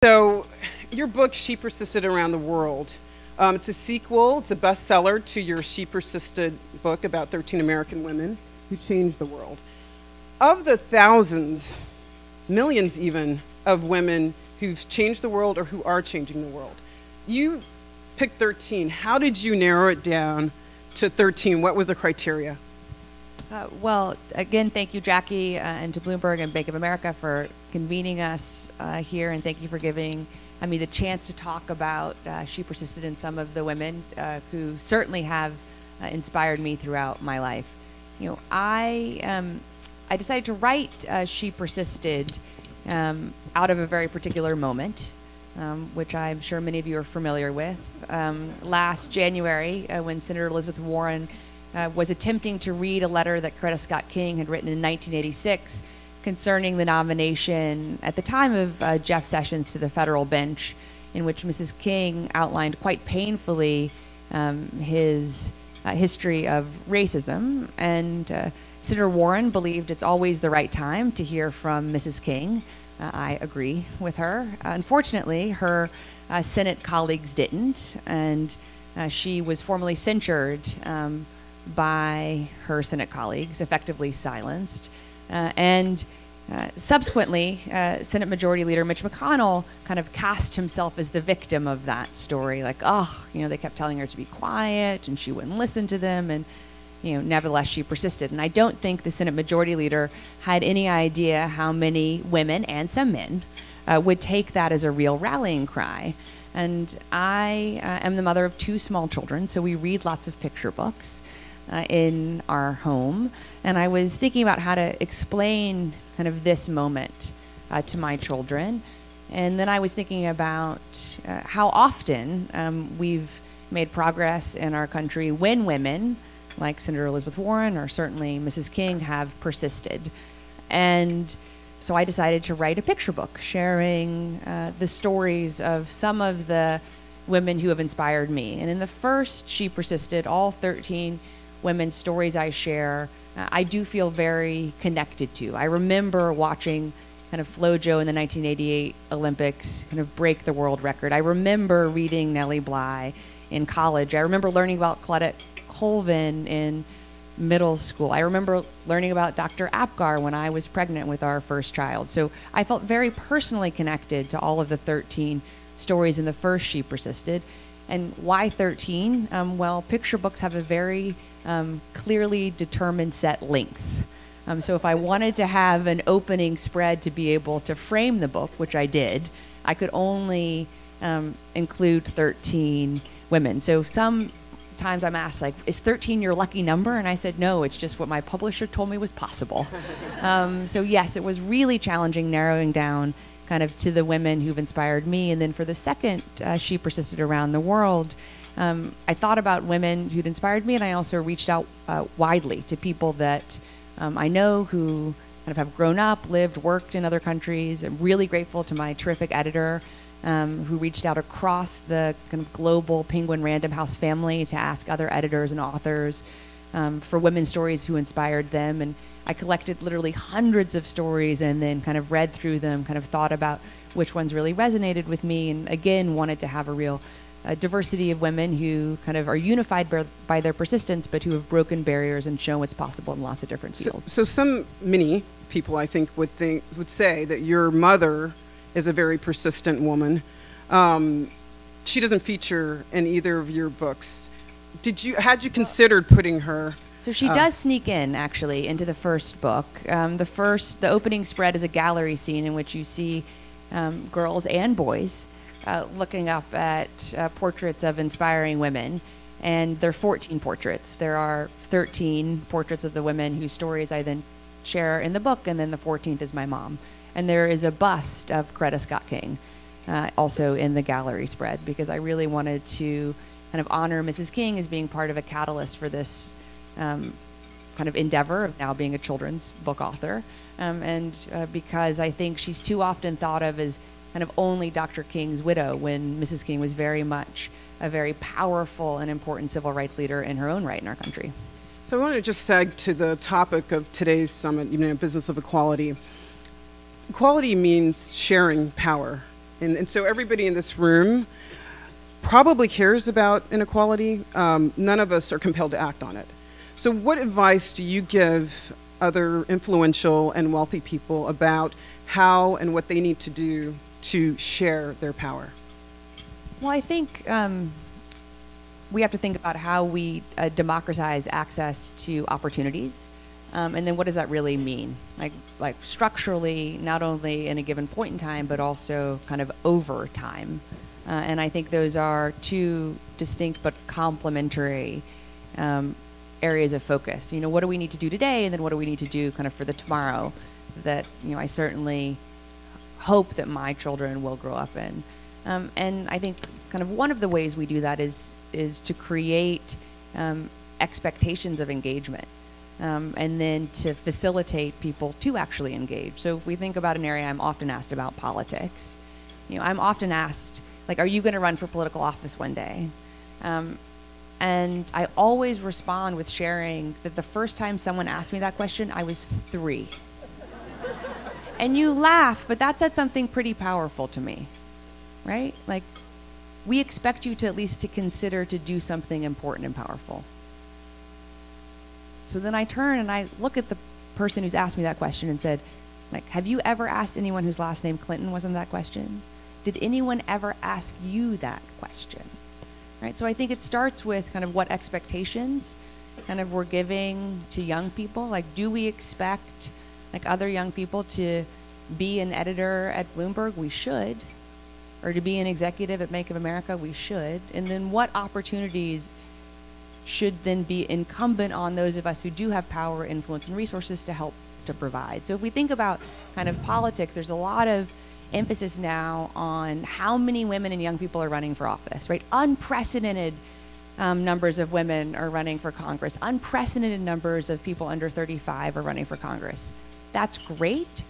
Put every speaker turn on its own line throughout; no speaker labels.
So your book, She Persisted Around the World, it's a sequel, it's a bestseller to your She Persisted book about 13 American women who changed the world. Of the thousands, millions even, of women who've changed the world or who are changing the world, you picked 13. How did you narrow it down to 13? What was the criteria?
Well, again, thank you, Jackie, and to Bloomberg and Bank of America for convening us here, and thank you for giving me the chance to talk about She Persisted and some of the women who certainly have inspired me throughout my life. You know, I decided to write She Persisted out of a very particular moment, which I'm sure many of you are familiar with. Last January, when Senator Elizabeth Warren was attempting to read a letter that Coretta Scott King had written in 1986 concerning the nomination at the time of Jeff Sessions to the federal bench, in which Mrs. King outlined quite painfully his history of racism. And Senator Warren believed it's always the right time to hear from Mrs. King. I agree with her. Unfortunately, her Senate colleagues didn't, and she was formally censured by her Senate colleagues, effectively silenced. Subsequently, Senate Majority Leader Mitch McConnell kind of cast himself as the victim of that story. Like, oh, you know, they kept telling her to be quiet and she wouldn't listen to them. And, you know, nevertheless, she persisted. And I don't think the Senate Majority Leader had any idea how many women and some men would take that as a real rallying cry. And I am the mother of 2 small children, so we read lots of picture books in our home, and I was thinking about how to explain kind of this moment to my children. And then I was thinking about how often we've made progress in our country when women, like Senator Elizabeth Warren or certainly Mrs. King, have persisted. And so I decided to write a picture book sharing the stories of some of the women who have inspired me. And in the first She Persisted, all 13 women's stories I share, I do feel very connected to. I remember watching kind of FloJo in the 1988 Olympics kind of break the world record. I remember reading Nellie Bly in college. I remember learning about Claudette Colvin in middle school. I remember learning about Dr. Apgar when I was pregnant with our first child. So I felt very personally connected to all of the 13 stories in the first She Persisted. And why 13? Well, picture books have a very clearly determined set length. So if I wanted to have an opening spread to be able to frame the book, which I did, I could only include 13 women. So sometimes I'm asked, like, is 13 your lucky number? And I said, no, it's just what my publisher told me was possible. So yes, it was really challenging narrowing down kind of to the women who've inspired me. And then for the second She Persisted Around the World, I thought about women who'd inspired me, and I also reached out widely to people that I know who kind of have grown up, lived, worked in other countries. I'm really grateful to my terrific editor who reached out across the kind of global Penguin Random House family to ask other editors and authors for women's stories who inspired them. And I collected literally hundreds of stories and then kind of read through them, kind of thought about which ones really resonated with me, and again wanted to have a real diversity of women who kind of are unified by their persistence, but who have broken barriers and shown what's possible in lots of different fields.
So many people, I think, would say that your mother is a very persistent woman. She doesn't feature in either of your books. Had you considered putting her?
So she does sneak in, actually, into the first book. The opening spread is a gallery scene in which you see girls and boys looking up at portraits of inspiring women, and there are 14 portraits. There are 13 portraits of the women whose stories I then share in the book, and then the 14th is my mom. And there is a bust of Coretta Scott King also in the gallery spread, because I really wanted to kind of honor Mrs. King as being part of a catalyst for this kind of endeavor of now being a children's book author, and because I think she's too often thought of as kind of only Dr. King's widow, when Mrs. King was very much a very powerful and important civil rights leader in her own right in our country.
So I want to just seg to the topic of today's summit, business of equality. Equality means sharing power. And so everybody in this room probably cares about inequality. None of us are compelled to act on it. So what advice do you give other influential and wealthy people about how and what they need to do to share their power?
Well, I think we have to think about how we democratize access to opportunities. And then what does that really mean? Like structurally, not only in a given point in time, but also kind of over time. And I think those are two distinct but complementary areas of focus. You know, what do we need to do today, and then what do we need to do kind of for the tomorrow that, you know, I certainly hope that my children will grow up in. And I think kind of one of the ways we do that is to create expectations of engagement. And then to facilitate people to actually engage. So if we think about an area I'm often asked about, politics, you know, I'm often asked, like, are you going to run for political office one day? And I always respond with sharing that the first time someone asked me that question, I was 3. And you laugh, but that said something pretty powerful to me, right? Like, we expect you to at least to consider to do something important and powerful. So then I turn and I look at the person who's asked me that question and said, like, have you ever asked anyone whose last name Clinton was in that question? Did anyone ever ask you that question? Right? So I think it starts with kind of what expectations kind of we're giving to young people. Like, do we expect like other young people to be an editor at Bloomberg? We should. Or to be an executive at Make of America? We should. And then what opportunities should then be incumbent on those of us who do have power, influence, and resources to help to provide? So if we think about kind of politics, there's a lot of emphasis now on how many women and young people are running for office, right? Unprecedented numbers of women are running for Congress. Unprecedented numbers of people under 35 are running for Congress. That's great,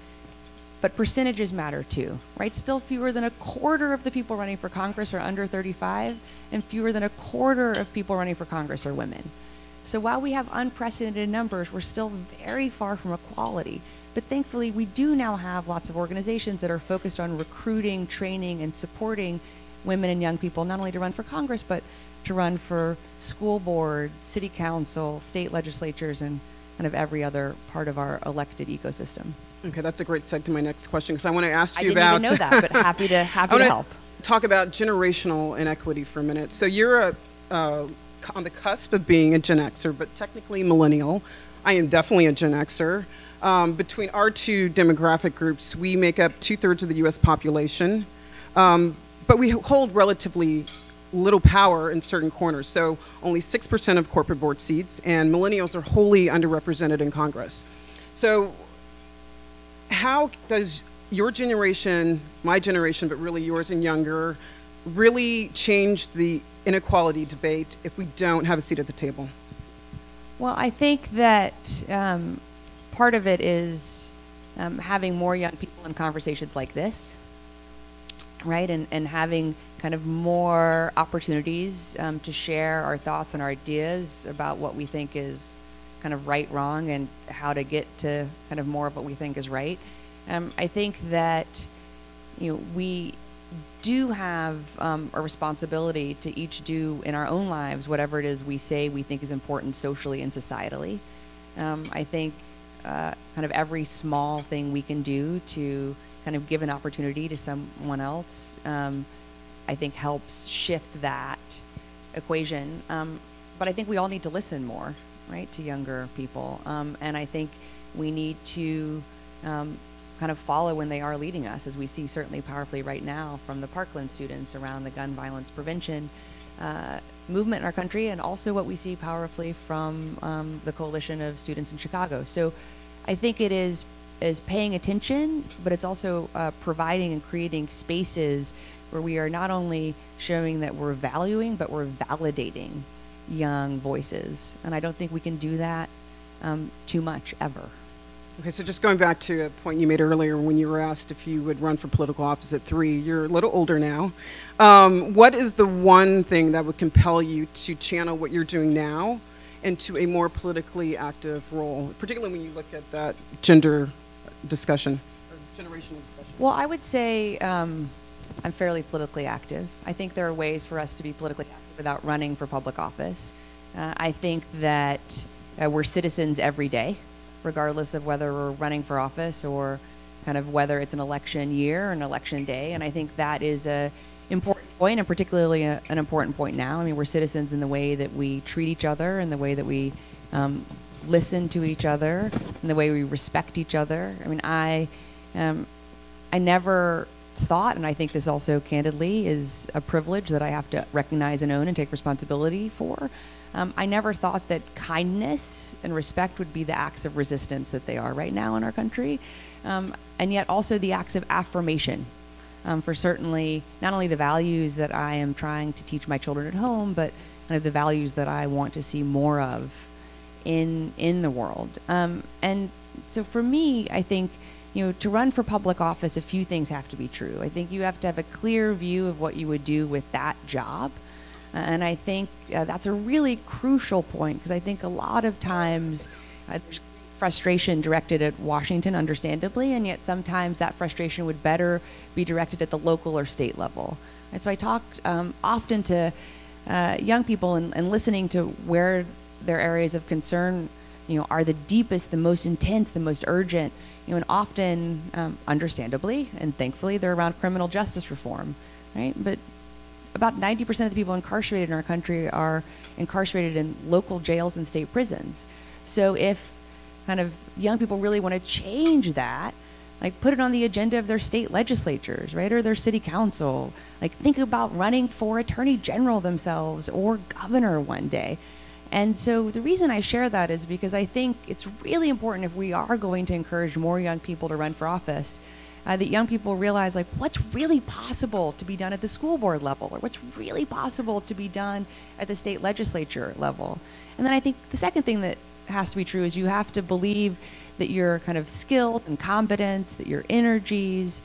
but percentages matter too, right? Still fewer than a quarter of the people running for Congress are under 35, and fewer than a quarter of people running for Congress are women. So while we have unprecedented numbers, we're still very far from equality. But thankfully, we do now have lots of organizations that are focused on recruiting, training, and supporting women and young people, not only to run for Congress, but to run for school board, city council, state legislatures, and kind of every other part of our elected ecosystem.
Okay, that's a great segue to my next question, because I want to ask you
I
about...
didn't even know that, but happy to help.
Talk about generational inequity for a minute. So you're on the cusp of being a Gen Xer, but technically millennial. I am definitely a Gen Xer. Between our two demographic groups, we make up 2/3 of the U.S. population, but we hold relatively little power in certain corners. So only 6% of corporate board seats, and millennials are wholly underrepresented in Congress. So how does your generation, my generation, but really yours and younger, really change the inequality debate if we don't have a seat at the table?
Well, I think that part of it is having more young people in conversations like this, right? And having kind of more opportunities to share our thoughts and our ideas about what we think is kind of right, wrong, and how to get to kind of more of what we think is right. I think that, you know, we do have a responsibility to each do in our own lives whatever it is we say we think is important socially and societally. I think kind of every small thing we can do to kind of give an opportunity to someone else, I think helps shift that equation. But I think we all need to listen more, right, to younger people. And I think we need to kind of follow when they are leading us, as we see certainly powerfully right now from the Parkland students around the gun violence prevention movement in our country, and also what we see powerfully from the coalition of students in Chicago. So I think it is paying attention, but it's also providing and creating spaces where we are not only showing that we're valuing, but we're validating young voices. And I don't think we can do that too much ever.
Okay, so just going back to a point you made earlier when you were asked if you would run for political office at 3, you're a little older now. What is the one thing that would compel you to channel what you're doing now into a more politically active role, particularly when you look at that gender discussion or generational discussion?
Well, I would say I'm fairly politically active. I think there are ways for us to be politically active without running for public office. I think that we're citizens every day, regardless of whether we're running for office or kind of whether it's an election year or an election day. And I think that is a important point, and particularly an important point now. I mean, we're citizens in the way that we treat each other, and the way that we listen to each other, and the way we respect each other. I mean, I never thought, and I think this also candidly is a privilege that I have to recognize and own and take responsibility for. I never thought that kindness and respect would be the acts of resistance that they are right now in our country, and yet also the acts of affirmation for certainly not only the values that I am trying to teach my children at home, but kind of the values that I want to see more of in the world. And so for me, I think, to run for public office, a few things have to be true. I think you have to have a clear view of what you would do with that job. And I think that's a really crucial point, because I think a lot of times there's frustration directed at Washington, understandably, and yet sometimes that frustration would better be directed at the local or state level. And so I talk often to young people and listening to where their areas of concern are the deepest, the most intense, the most urgent, and often, understandably and thankfully, they're around criminal justice reform, right? But about 90% of the people incarcerated in our country are incarcerated in local jails and state prisons. So if kind of young people really want to change that, like put it on the agenda of their state legislatures, right, or their city council, like think about running for attorney general themselves or governor one day. And so the reason I share that is because I think it's really important, if we are going to encourage more young people to run for office, that young people realize like what's really possible to be done at the school board level, or what's really possible to be done at the state legislature level. And then I think the second thing that has to be true is you have to believe that your kind of skill and competence, that your energies,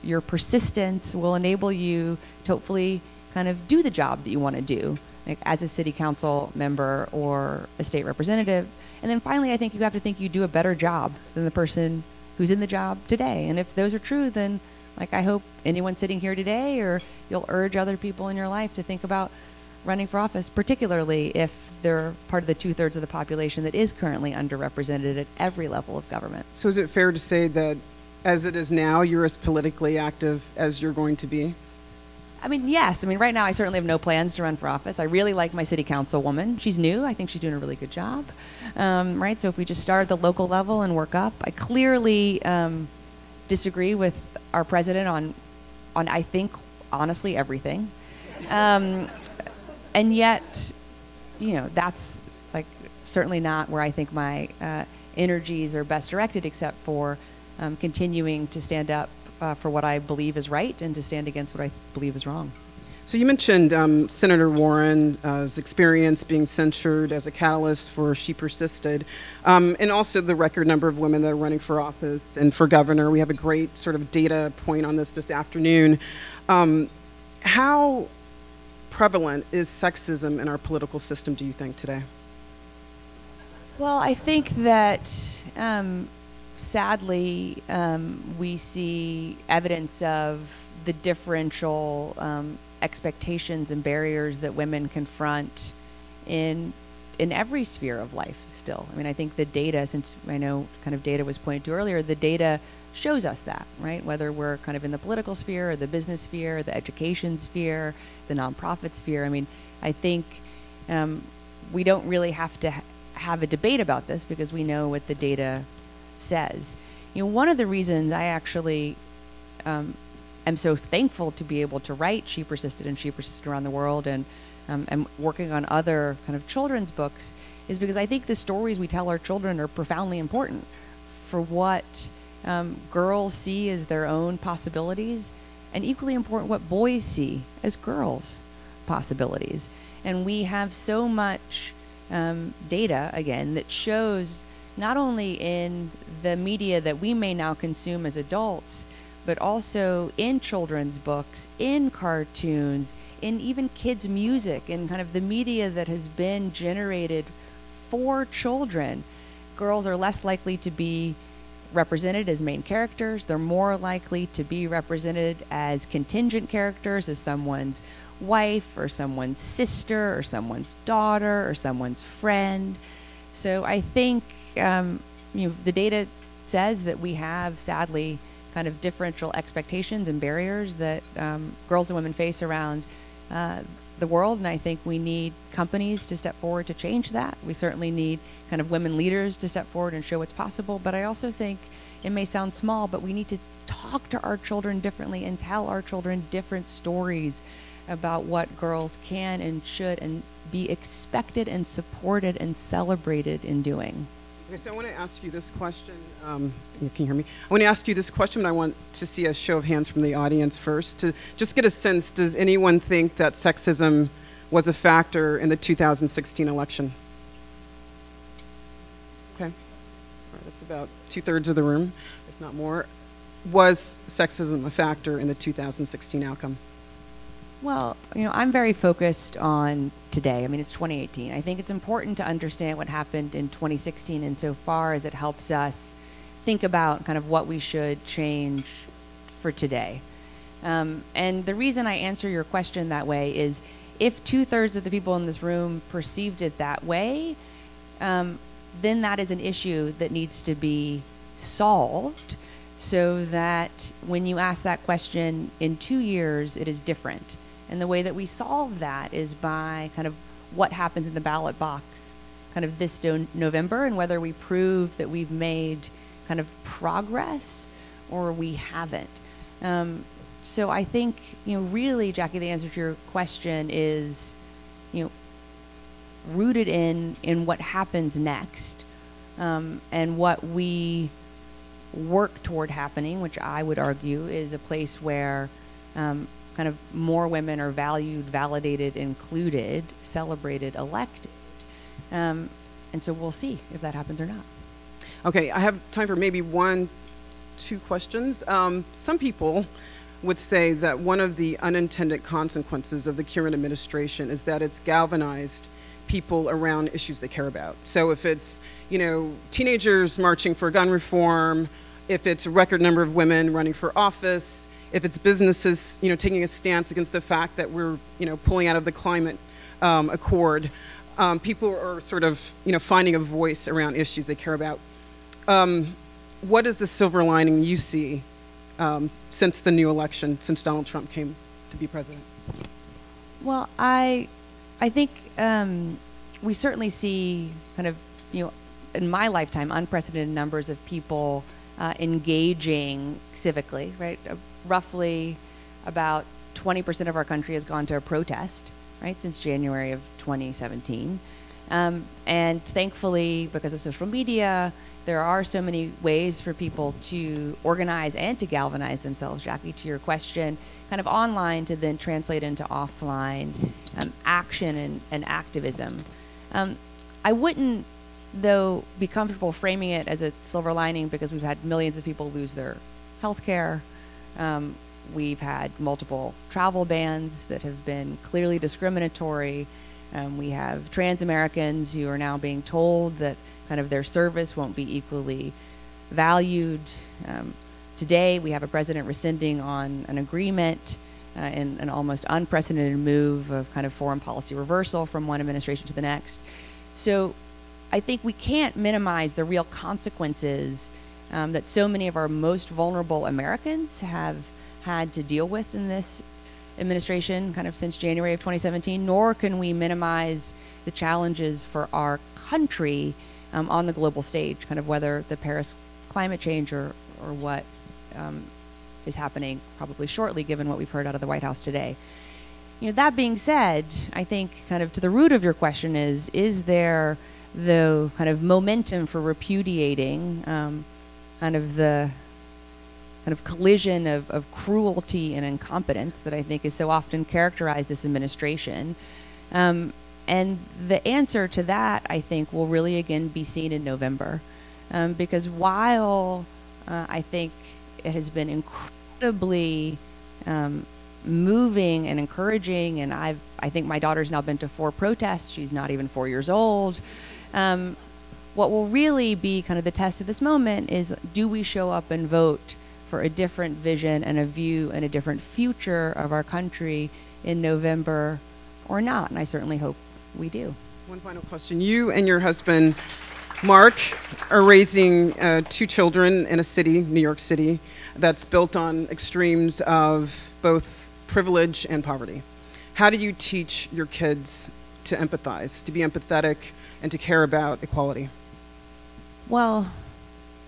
your persistence will enable you to hopefully kind of do the job that you want to do, like as a city council member or a state representative. And then finally, I think you have to think you do a better job than the person who's in the job today. And if those are true, then like I hope anyone sitting here today, or you'll urge other people in your life to think about running for office, particularly if they're part of the 2/3 of the population that is currently underrepresented at every level of government.
So is it fair to say that as it is now, you're as politically active as you're going to be?
I mean, yes. I mean, right now I certainly have no plans to run for office. I really like my city councilwoman. She's new. I think she's doing a really good job. Right? So if we just start at the local level and work up. I clearly disagree with our president on I think, honestly, everything. And yet, that's like certainly not where I think my energies are best directed, except for continuing to stand up for what I believe is right and to stand against what I believe is wrong.
So you mentioned Senator Warren's experience being censured as a catalyst for She Persisted, and also the record number of women that are running for office and for governor. We have a great sort of data point on this afternoon. How prevalent is sexism in our political system, do you think, today?
Well, I think that sadly, we see evidence of the differential expectations and barriers that women confront in every sphere of life still. I mean, I think the data, since I know kind of data was pointed to earlier, the data shows us that, right? Whether we're kind of in the political sphere or the business sphere, the education sphere, the nonprofit sphere. I mean, I think we don't really have to have a debate about this because we know what the data says. One of the reasons I actually am so thankful to be able to write She Persisted and She Persisted Around the World, and am working on other kind of children's books, is because I think the stories we tell our children are profoundly important for what girls see as their own possibilities, and equally important what boys see as girls' possibilities. And we have so much data, again, that shows not only in the media that we may now consume as adults, but also in children's books, in cartoons, in even kids' music, and kind of the media that has been generated for children. Girls are less likely to be represented as main characters. They're more likely to be represented as contingent characters, as someone's wife or someone's sister or someone's daughter or someone's friend. So I think the data says that we have, sadly, kind of differential expectations and barriers that girls and women face around the world, and I think we need companies to step forward to change that. We certainly need kind of women leaders to step forward and show what's possible, but I also think it may sound small, but we need to talk to our children differently and tell our children different stories about what girls can and should and be expected and supported and celebrated in doing.
Okay, so I want to ask you this question. You can hear me? I want to ask you this question, but I want to see a show of hands from the audience first to just get a sense, does anyone think that sexism was a factor in the 2016 election? Okay. All right, that's about 2/3 of the room, if not more. Was sexism a factor in the 2016 outcome?
Well, I'm very focused on today. I mean, it's 2018. I think it's important to understand what happened in 2016 insofar as it helps us think about kind of what we should change for today. And the reason I answer your question that way is if 2/3 of the people in this room perceived it that way, then that is an issue that needs to be solved so that when you ask that question in 2 years, it is different. And the way that we solve that is by kind of what happens in the ballot box kind of this November and whether we prove that we've made kind of progress or we haven't. So I think, really, Jackie, the answer to your question is, rooted in what happens next and what we work toward happening, which I would argue is a place where kind of more women are valued, validated, included, celebrated, elected. And so we'll see if that happens or not.
Okay, I have time for maybe 1-2 questions. Some people would say that one of the unintended consequences of the current administration is that it's galvanized people around issues they care about. So if it's, teenagers marching for gun reform, if it's a record number of women running for office, if it's businesses, taking a stance against the fact that we're, pulling out of the climate accord, people are sort of, finding a voice around issues they care about. What is the silver lining you see since the new election, since Donald Trump came to be president?
Well, I think we certainly see kind of, in my lifetime, unprecedented numbers of people engaging civically, right? Roughly about 20% of our country has gone to a protest, right, since January of 2017. And thankfully, because of social media, there are so many ways for people to organize and to galvanize themselves, Jackie, to your question, kind of online to then translate into offline action and activism. I wouldn't, though, be comfortable framing it as a silver lining because we've had millions of people lose their health care. We've had multiple travel bans that have been clearly discriminatory. We have trans Americans who are now being told that kind of their service won't be equally valued. Today, we have a president rescinding on an agreement in an almost unprecedented move of kind of foreign policy reversal from one administration to the next. So I think we can't minimize the real consequences that so many of our most vulnerable Americans have had to deal with in this administration kind of since January of 2017, nor can we minimize the challenges for our country on the global stage, kind of whether the Paris climate change or what is happening probably shortly, given what we've heard out of the White House today. That being said, I think kind of to the root of your question is there the kind of momentum for repudiating kind of the kind of collision of cruelty and incompetence that I think is so often characterized this administration. And the answer to that, I think, will really again be seen in November. Because while I think it has been incredibly moving and encouraging, and I think my daughter's now been to 4 protests. She's not even 4 years old. what will really be kind of the test of this moment is, do we show up and vote for a different vision and a view and a different future of our country in November or not? And I certainly hope we do.
One final question. You and your husband, Mark, are raising 2 children in a city, New York City, that's built on extremes of both privilege and poverty. How do you teach your kids to empathize, to be empathetic, and to care about equality?
Well,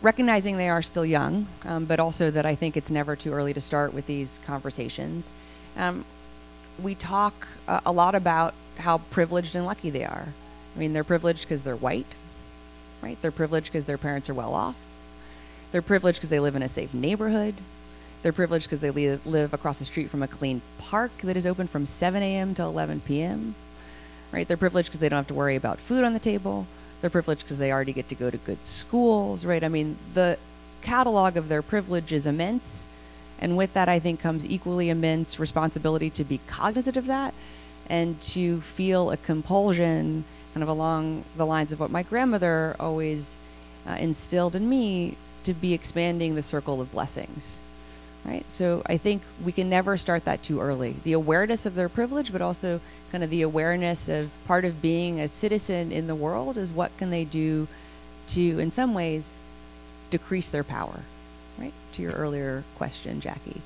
recognizing they are still young, but also that I think it's never too early to start with these conversations. We talk a lot about how privileged and lucky they are. I mean, they're privileged because they're white, right? They're privileged because their parents are well off. They're privileged because they live in a safe neighborhood. They're privileged because they live across the street from a clean park that is open from 7 a.m. to 11 p.m., right? They're privileged because they don't have to worry about food on the table. They're privileged because they already get to go to good schools, right? I mean, the catalog of their privilege is immense. And with that, I think, comes equally immense responsibility to be cognizant of that and to feel a compulsion kind of along the lines of what my grandmother always instilled in me, to be expanding the circle of blessings, right? So I think we can never start that too early. The awareness of their privilege, but also kind of the awareness of part of being a citizen in the world is what can they do to, in some ways, decrease their power, right? To your earlier question, Jackie.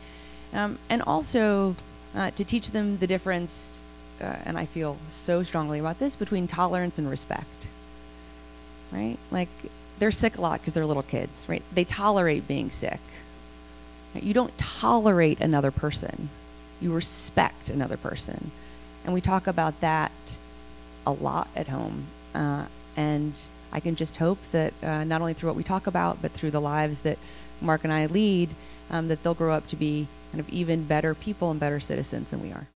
And also to teach them the difference, and I feel so strongly about this, between tolerance and respect, right? Like, they're sick a lot because they're little kids, right? They tolerate being sick. Right? You don't tolerate another person. You respect another person. And we talk about that a lot at home. And I can just hope that not only through what we talk about, but through the lives that Mark and I lead, that they'll grow up to be kind of even better people and better citizens than we are.